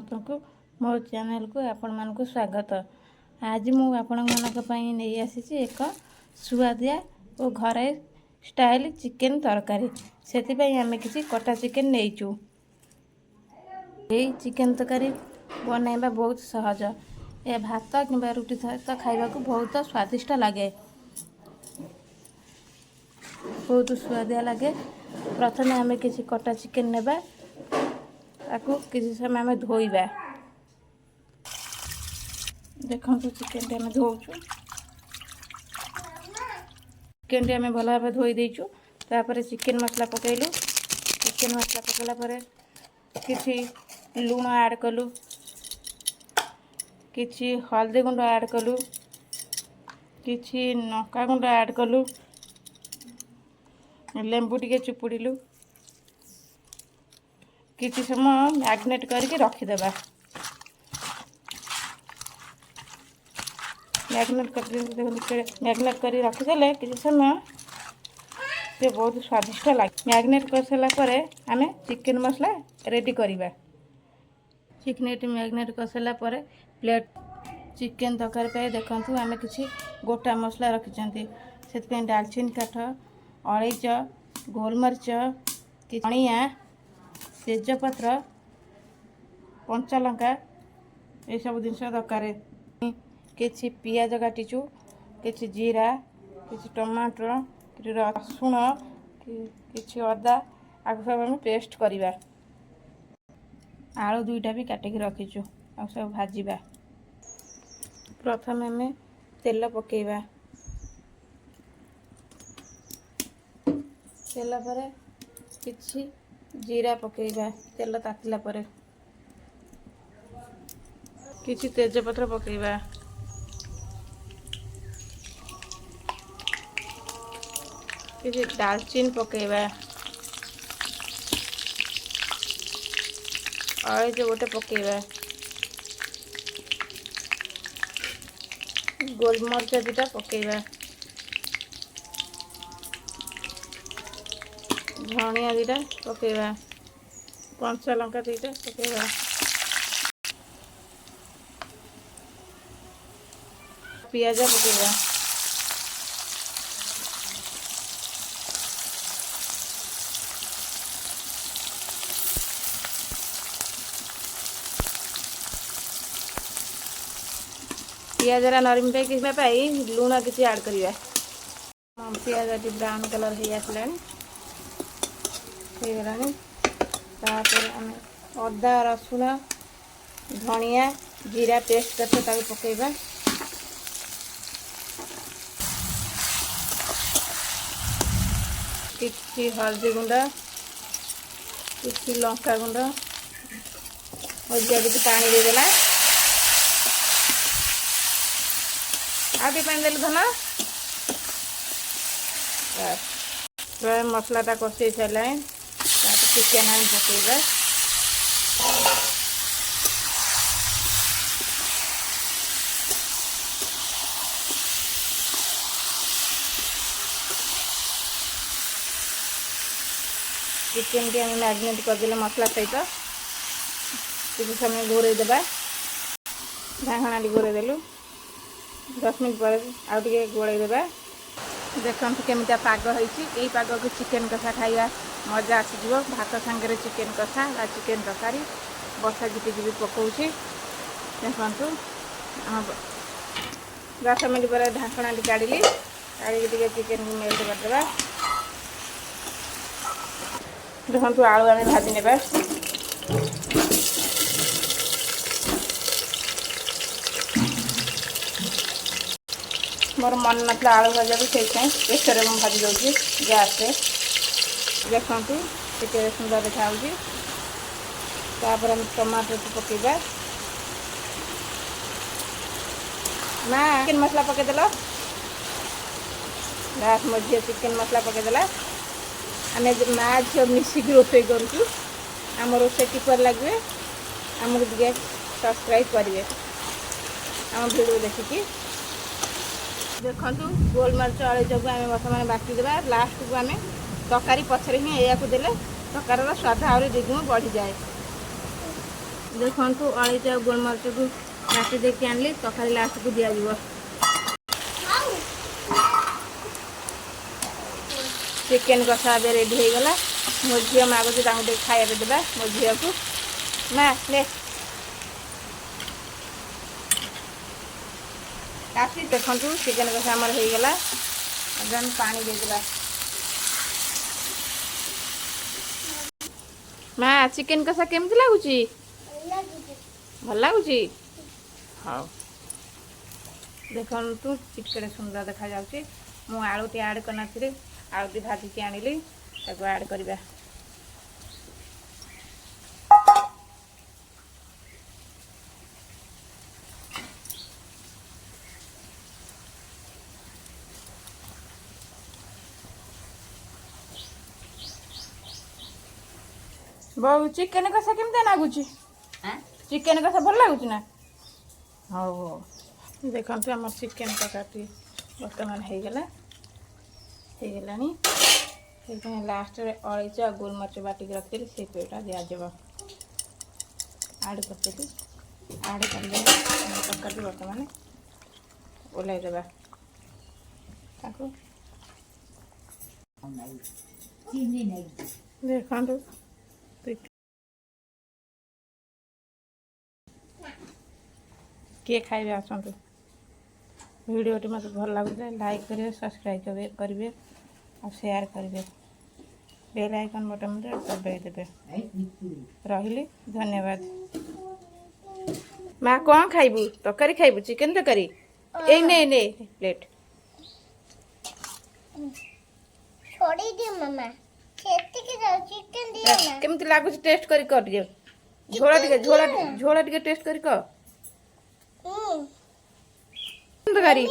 समस्त को मो चैनल को आपण मानक स्वागत। आज मु आपण मानक पई नहीं आसी एक सुआदिया और घरे स्टाइल चिकेन तरकारी। सेति पई हमें किसी कटा चिकेन नहींचु। यही चिकेन तरकारी बनाइबा बहुत सहज। ए भात कि रुटी सहित खाइबा को बहुत स्वादिष्ट लगे, बहुत स्वादिया लगे। प्रथम आम किसी कटा चिकेन नेबा, ताकू किसी समय आम धोइबा। देखो चिकेन टे आम धोचु, चिकेन टे आम भल भाव धोई देचु। तापर चिकेन मसला पकेलु। चिकेन मसला पकेला परे किछि लूण ऐड कलु, किछि हल्दी गुंड ऐड कलु, किछि नका गुंड ऐड कलु, लेंबू टिके चुपुड़िलु, किछि समय मैग्नेट करके रखिदेबा। मैग्नेट कर रखीदे किसी समय से बहुत स्वादिष्ट लगे। मैग्नेट कर सारा पर आम चिकेन मसला रेडी करवा। चिकेन मैग्नेट कर सारा पर प्लेट चिकेन तरकारी पे देखु आम किसी गोटा मसला रखी से डालचीनी काठ, अलैच, गोलमरीच, धनिया, तेजपत्र, कंचा लंका ये सब जिन दरकार। किछि पियाज काटिचु, किछि जीरा, किछि टमाटर, किछि रसुण, किछि अदा आग सब हम पेस्ट करवा। आलू दुईटा भी काटिक रखीचु आ सब भाजीबा। प्रथम आम तेल पकेइबा। तेल पर किछि जीरा पकेइबा। तेल तातिला पर किछि तेजपत्र पकेइबा। किछि दालचीनी पकेइबा। अलैच गोटे पकेइबा। गोलमरीच दुटा पकेइबा। धनिया दुटा पकेइबा। कंचा लंका दुटा पकेइबा। पियाज पकेइबा। पियाज नरम पाई लुण किसी ऐड करवा। पियाज ब्राउन कलर हो आसला तापर आम अदा रसुण धनिया जीरा पेस्ट करते पकेइबा। किछि हल्दी गुंड, किछि लंका गुंड और जब पानी देदेला आगे पानी देलु धन मसलाटा कषे सारा चिकेन आम पकेइबा। चिकेन टी आम मैग्नेट करदे मसला सहित किसी समय घोरई देबा। ढाकना घोरई देलु 10 मिनट पर आउ टे गोड़े देबा। देखो केमिटा पाग होई पाग को चिकेन कषा खाइबा मजा आसीज। भात सांगे चिकेन कषा बा चिकेन तरकारी बसा झिपी पकाऊँगी। देखु 10 मिनट पर ढाकना काढ़ी काढ़ी चिकेन मेल्ट करदे। देखु आलू आम भाजी नेबा। मोर मन ना आलू भजा भी से प्रेसर में भाजी दूसरी गैस रे। देखु टे सुंदर देखा। तापर टमाटर को पकेइबा। ना चिकेन मसला पकेदेल लास्ट मो झी चिकेन मसला पकेदेला। आम माँ झील मिसिक रोसे करूँ। आम रोसे किपर लगे आमको टे सब्सक्राइब करेंगे आम भिडियो देखिकी। देखु गोलमरीच अलैच को आम बर्तमान बाटिदेवा। लास्ट को आम तरकारी पछरे ही या देले तरकार स्वाद आहरी द्विगुण बढ़ी जाए। देखु अलैची और गोलमरिच को बाटी देखी आनली तकारी लास्ट को दिया जीवो। चिकेन कषा भी रेडी हो गला। मो झी मागुच खाया देवा मो झी को माँ ले काफी देखु चिकेन कषा आमर हो गला। एकदम पानी देदेबा। माँ चिकेन कषा केमती लगुच भल लगुच हाँ देखु चिकेन सुंदर देखा जाउची। मु आलू टी ऐड करना आलू टी भाजी आनिली ताको ऐड करबा। बहु चिकेन कषा केमती लगुच चिकेन कषा भल लगुच ना हाँ हो देखो आम चिकेन कषा बर्तमान हो गला लास्ट अलैची और गोलमरिच बाटिक रखी से पेटा दिजाव आड कर आड कर तरकारी बर्तमान ओल्लई देवा। देखो किए खाइबे आसतु वीडियोटी मत भल लगे लाइक करेंगे सब्सक्राइब करेंगे और शेयर करेंगे बेल आइकन बटन दबाई देवे। रही धन्यवाद। माँ कौन खाइबू तरकारी खाइबू चिकेन तरकारी ए ने ने प्लेट छोड़ी दियो मामा खेती के जाओ चिकन दियो ना केमती लागुच टेस्ट करी कर दियो झोला टिके टेस्ट करी कर तरकारी